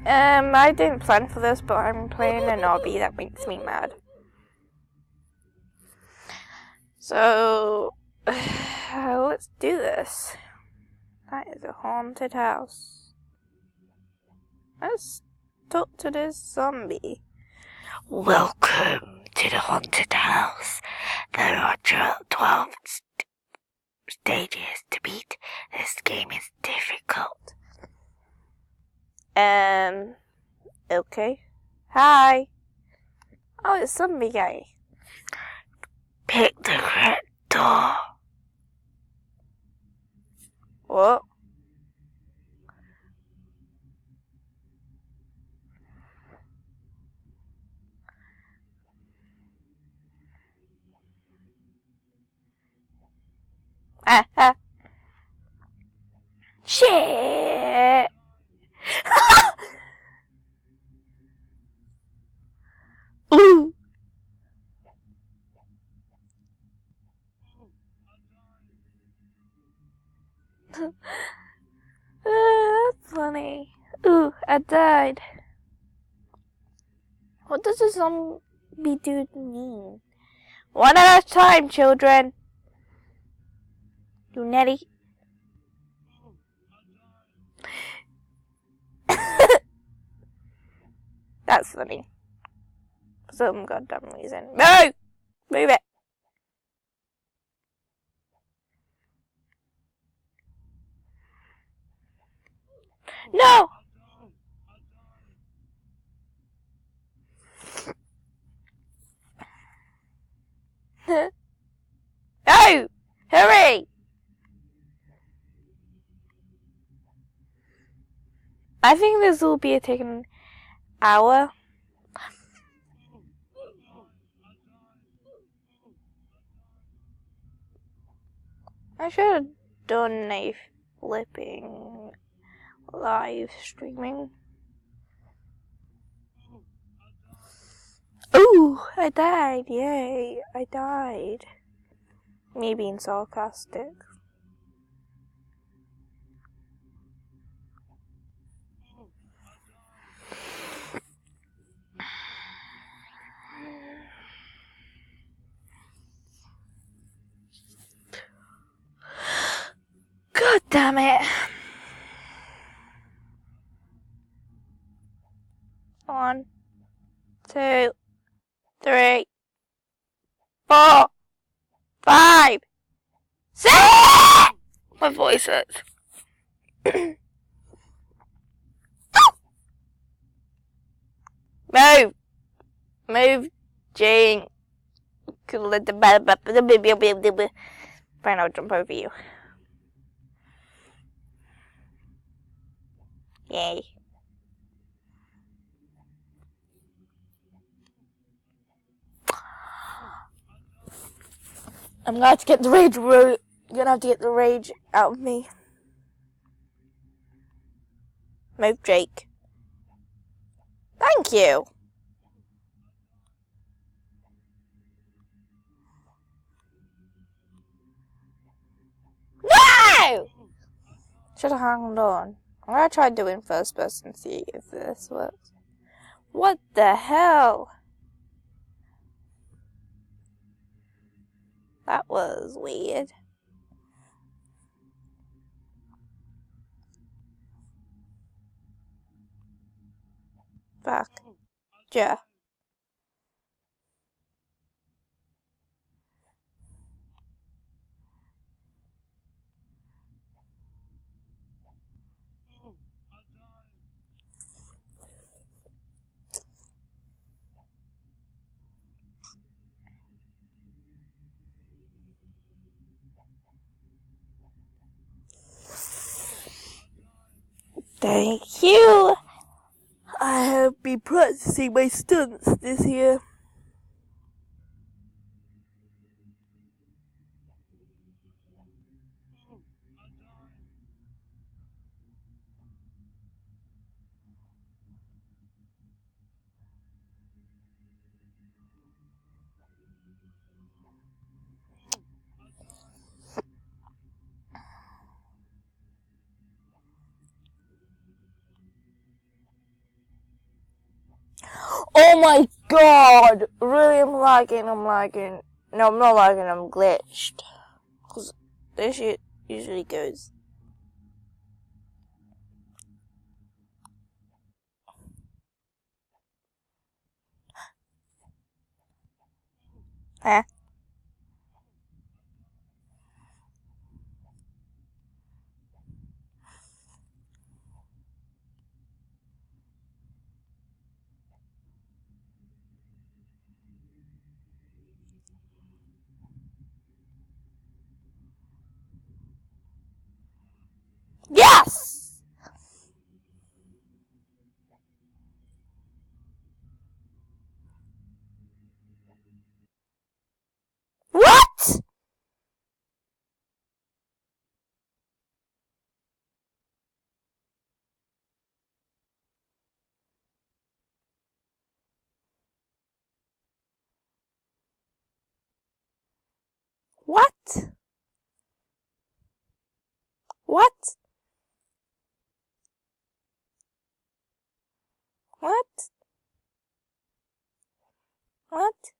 I didn't plan for this, but I'm playing an obby that makes me mad. So, let's do this. That is a haunted house. Let's talk to this zombie. Welcome to the haunted house. There are 12 stages to beat. This game is difficult. Okay. Hi. Oh, it's zombie guy. Pick the correct door. What? Ah. Shit. Ooh. That's funny. Ooh, I died. What does a zombie dude mean? One at a time, children. You netty. That's funny. For some goddamn reason. No! Move it. No! No! Hurry! I think this will be taking an hour. I should have done a flipping live streaming. Ooh, I died. Yay, I died. Me being sarcastic. God damn it. 1, 2, 3, 4, 5, 6! My voice hurts. Move! Move, Jane. Fine, I'll jump over you. Yay. I'm gonna have to get the rage. You're gonna have to get the rage out of me. Move, Jake. Thank you. No! Should have hung on. I'm gonna try doing first person and see if this works. What the hell? That was weird. Fuck. Yeah. Thank you. I have been practicing my stunts this year. my god! Really, I'm lagging. No, I'm not lagging, I'm glitched. Because this shit usually goes. Eh? Yes! What? What? What? What? What?